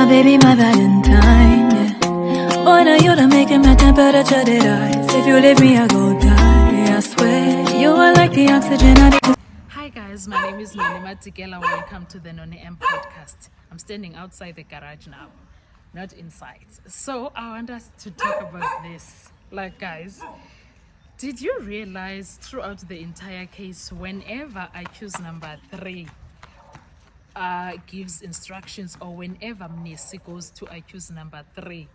my baby, my Valentine, yeah. Boy, now you done making my temperature rise. If you leave me, I go die, I swear. You are like the oxygen I need. Hi guys, my name is Nonema Tikela. Welcome to the Noni M podcast. I'm standing outside the garage now, not inside. So I want us to talk about this. Like guys, did you realize throughout the entire case, whenever accused number 3 gives instructions, or whenever Mnisi goes to accused number 3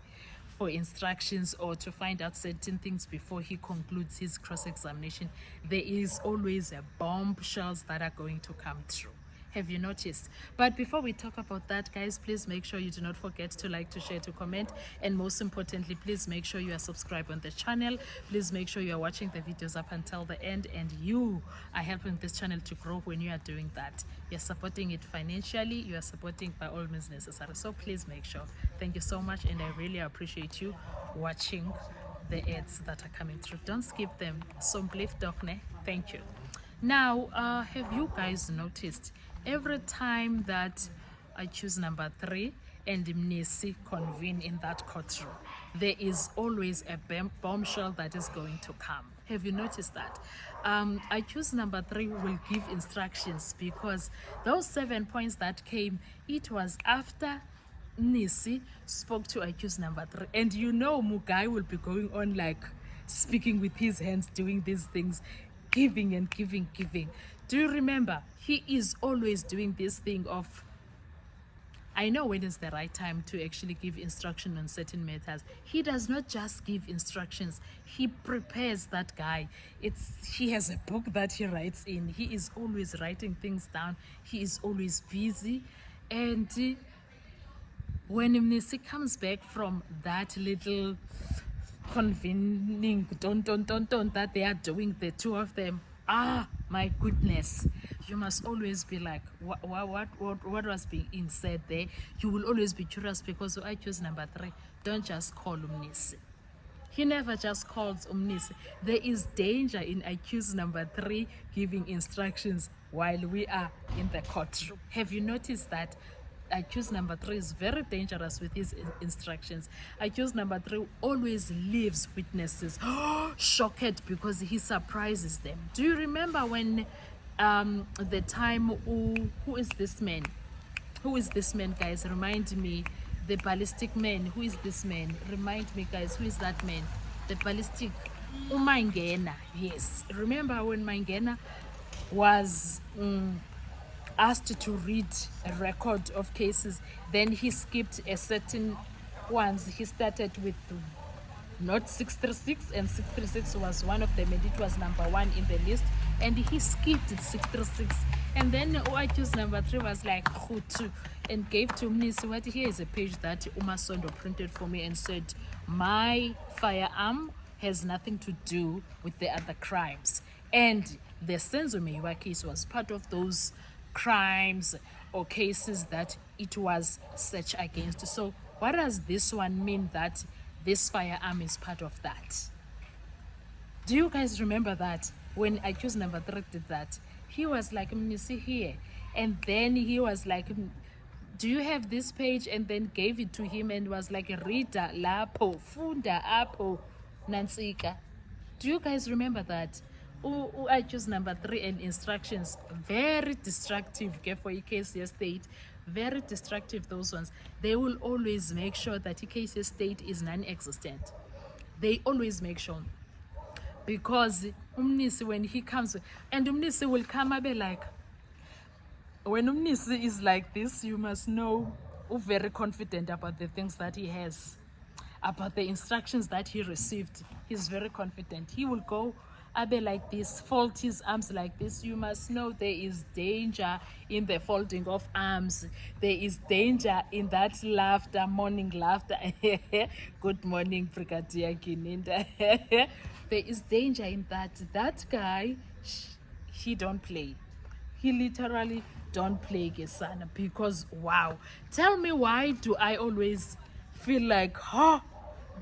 for instructions or to find out certain things before he concludes his cross-examination, there is always a bombshells that are going to come through. Have you noticed? But before we talk about that, guys, please make sure you do not forget to like, to share, to comment, and most importantly, please make sure you are subscribed on the channel. Please make sure you are watching the videos up until the end, and you are helping this channel to grow when you are doing that. You're supporting it financially, you are supporting by all means necessary. So please make sure. Thank you so much, and I really appreciate you watching the ads that are coming through. Don't skip them. Thank you. Now, have you guys noticed every time that accused number 3 and Mnisi convene in that courtroom, there is always a bombshell that is going to come? Have you noticed that? Accused number 3 will give instructions, because those 7 points that came, it was after Mnisi spoke to accused number 3, and you know Mugai will be going on like speaking with his hands, doing these things, giving and giving. Do you remember? He is always doing this thing of, I know when is the right time to actually give instruction on certain matters. He does not just give instructions, he prepares that guy. He has a book that he writes in. He is always writing things down. He is always busy. And when Mnisi comes back from that little convening that they are doing, the two of them, my goodness, you must always be like, what was being said there? You will always be curious, because accused number 3 don't just call Mnisi. He never just calls Mnisi. There is danger in accused number 3 giving instructions while we are in the courtroom. Have you noticed that? Accused number 3 is very dangerous with his instructions. Accused number 3 always leaves witnesses shocked, because he surprises them. Do you remember when the time, who is this man? Who is this man, guys? Remind me. The ballistic man. Who is this man? Remind me, guys. Who is that man? The ballistic. Mangena. Yes. Remember when Mangena was asked to read a record of cases, then he skipped a certain ones. He started with not 636, and 636 was one of them, and it was number 1 in the list, and he skipped 636, and then accused number 3 was like Khutu, and gave to Mnisi, what, here is a page that Umasondo printed for me and said, my firearm has nothing to do with the other crimes. And the Senzo Meyiwa case was part of those crimes or cases that it was searched against. So what does this one mean, that this firearm is part of that? Do you guys remember that when accused number 3 did that? He was like, Mnisi, here, and then he was like, do you have this page? And then gave it to him and was like, Rita lapo funda apo nansika. Do you guys remember that? Accused number 3 and instructions, very destructive for case state, very destructive. Those ones, they will always make sure that case state is non-existent. They always make sure, because Mnisi, when he comes, and Mnisi will come and be like, when Mnisi is like this, you must know very confident about the things that he has, about the instructions that he received. He's very confident. He will go Abe like this, fold his arms like this. You must know there is danger in the folding of arms. There is danger in that laughter, morning laughter. Good morning, Brigadier Kininda. There is danger in that. That guy, he don't play. He literally don't play, Gesana, because wow. Tell me, why do I always feel like,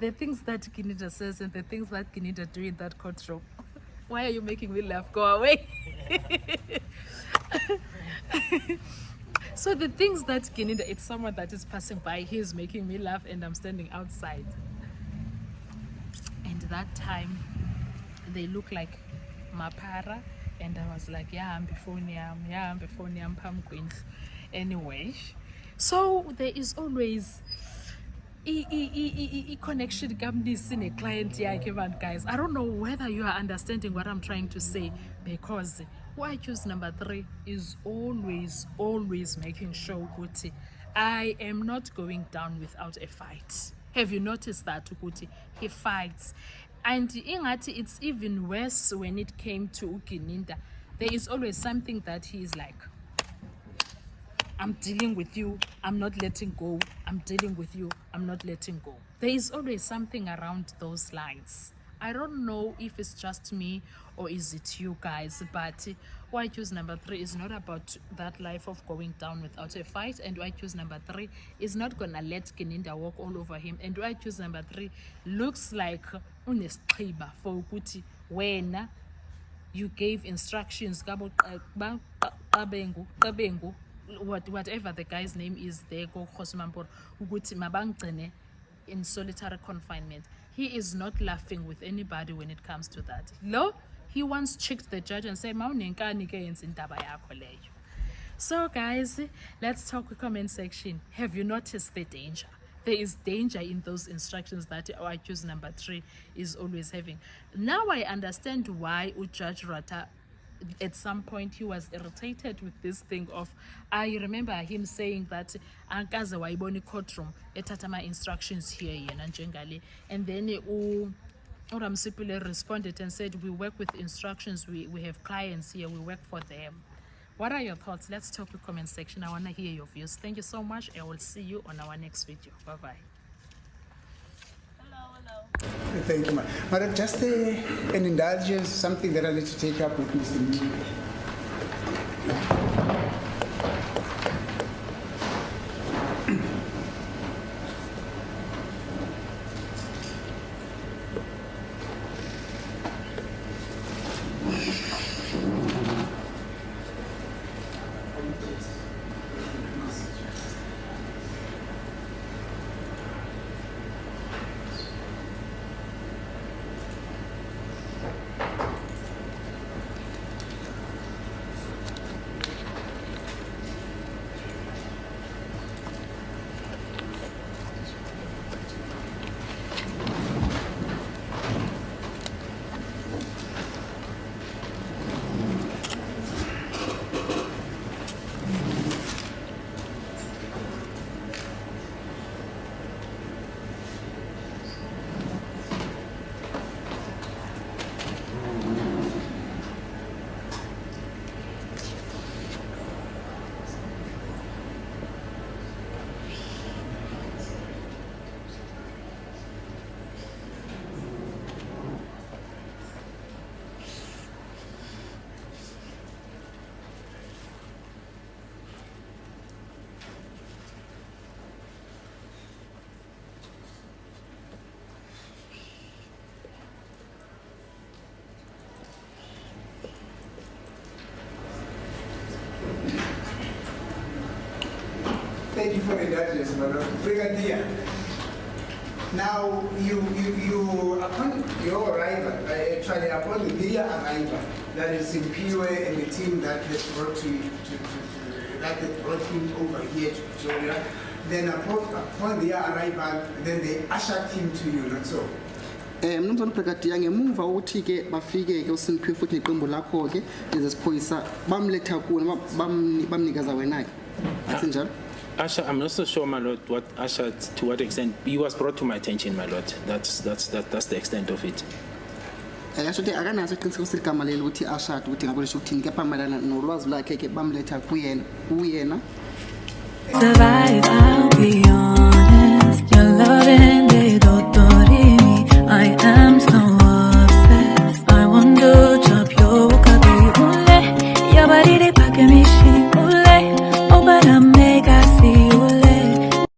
the things that Kinita says and the things that Kinita do in that courtroom? Why are you making me laugh? Go away. So the things that Gininda, it's someone that is passing by, he's making me laugh, and I'm standing outside. And that time, they look like Mapara, and I was like, yeah, I'm before Pam Queen. Anyway, so there is always a connection companies in a client guys. I don't know whether you are understanding what I'm trying to say, because why I choose number 3 is always making sure Kuti, I am not going down without a fight. Have you noticed that Kuti? He fights. And ingati, it's even worse when it came to Ukininda. There is always something that he is like, I'm dealing with you, I'm not letting go. I'm dealing with you, I'm not letting go. There is always something around those lines. I don't know if it's just me or is it you guys, but why I choose number 3 is not about that life of going down without a fight, and why I choose number 3 is not gonna let Kininda walk all over him, and why I choose number 3 looks like unesqiba for ukuthi wena you gave instructions whatever the guy's name is there, in solitary confinement. He is not laughing with anybody when it comes to that. No, he once checked the judge and said, so guys, let's talk the comment section. Have you noticed the danger? There is danger in those instructions that I choose number 3 is always having. Now I understand why Judge Rata, at some point he was irritated with this thing of, I remember him saying that Ankaze waiboni courtroom etatama instructions here and then Uramsipule responded and said, we work with instructions, we have clients here, we work for them. What are your thoughts? Let's talk in the comment section. I want to hear your views. Thank you so much. I will see you on our next video. Bye bye. Thank you, Madam. Just an indulgence, something that I need to take up with Mr. Meyiwa. Thank you for the indulgence, Madam. Brigadier. Now, upon your arrival, actually upon the arrival, that is Simpiwe and the team that has brought him over here to Victoria, then upon their arrival, then they ushered him to you, not so? Mnumzane Brigadier ngemuva ukuthi ke bafike ke uSimphiwe futhi neqembu lakho ke lezesiphoyisa bamletha kuwe bamnikeza wena ke athi njalo. Asha, I'm not so sure, my lord, what Asha, to what extent. He was brought to my attention, my lord. That's the extent of it. Yasho ukuthi akanaso iqiniseko seligama leli ukuthi Asha ukuthi ngabe lisho ukuthini kepha mayelana nolwazi lakhe ke bamletha kuyena. Survive, I'll be on.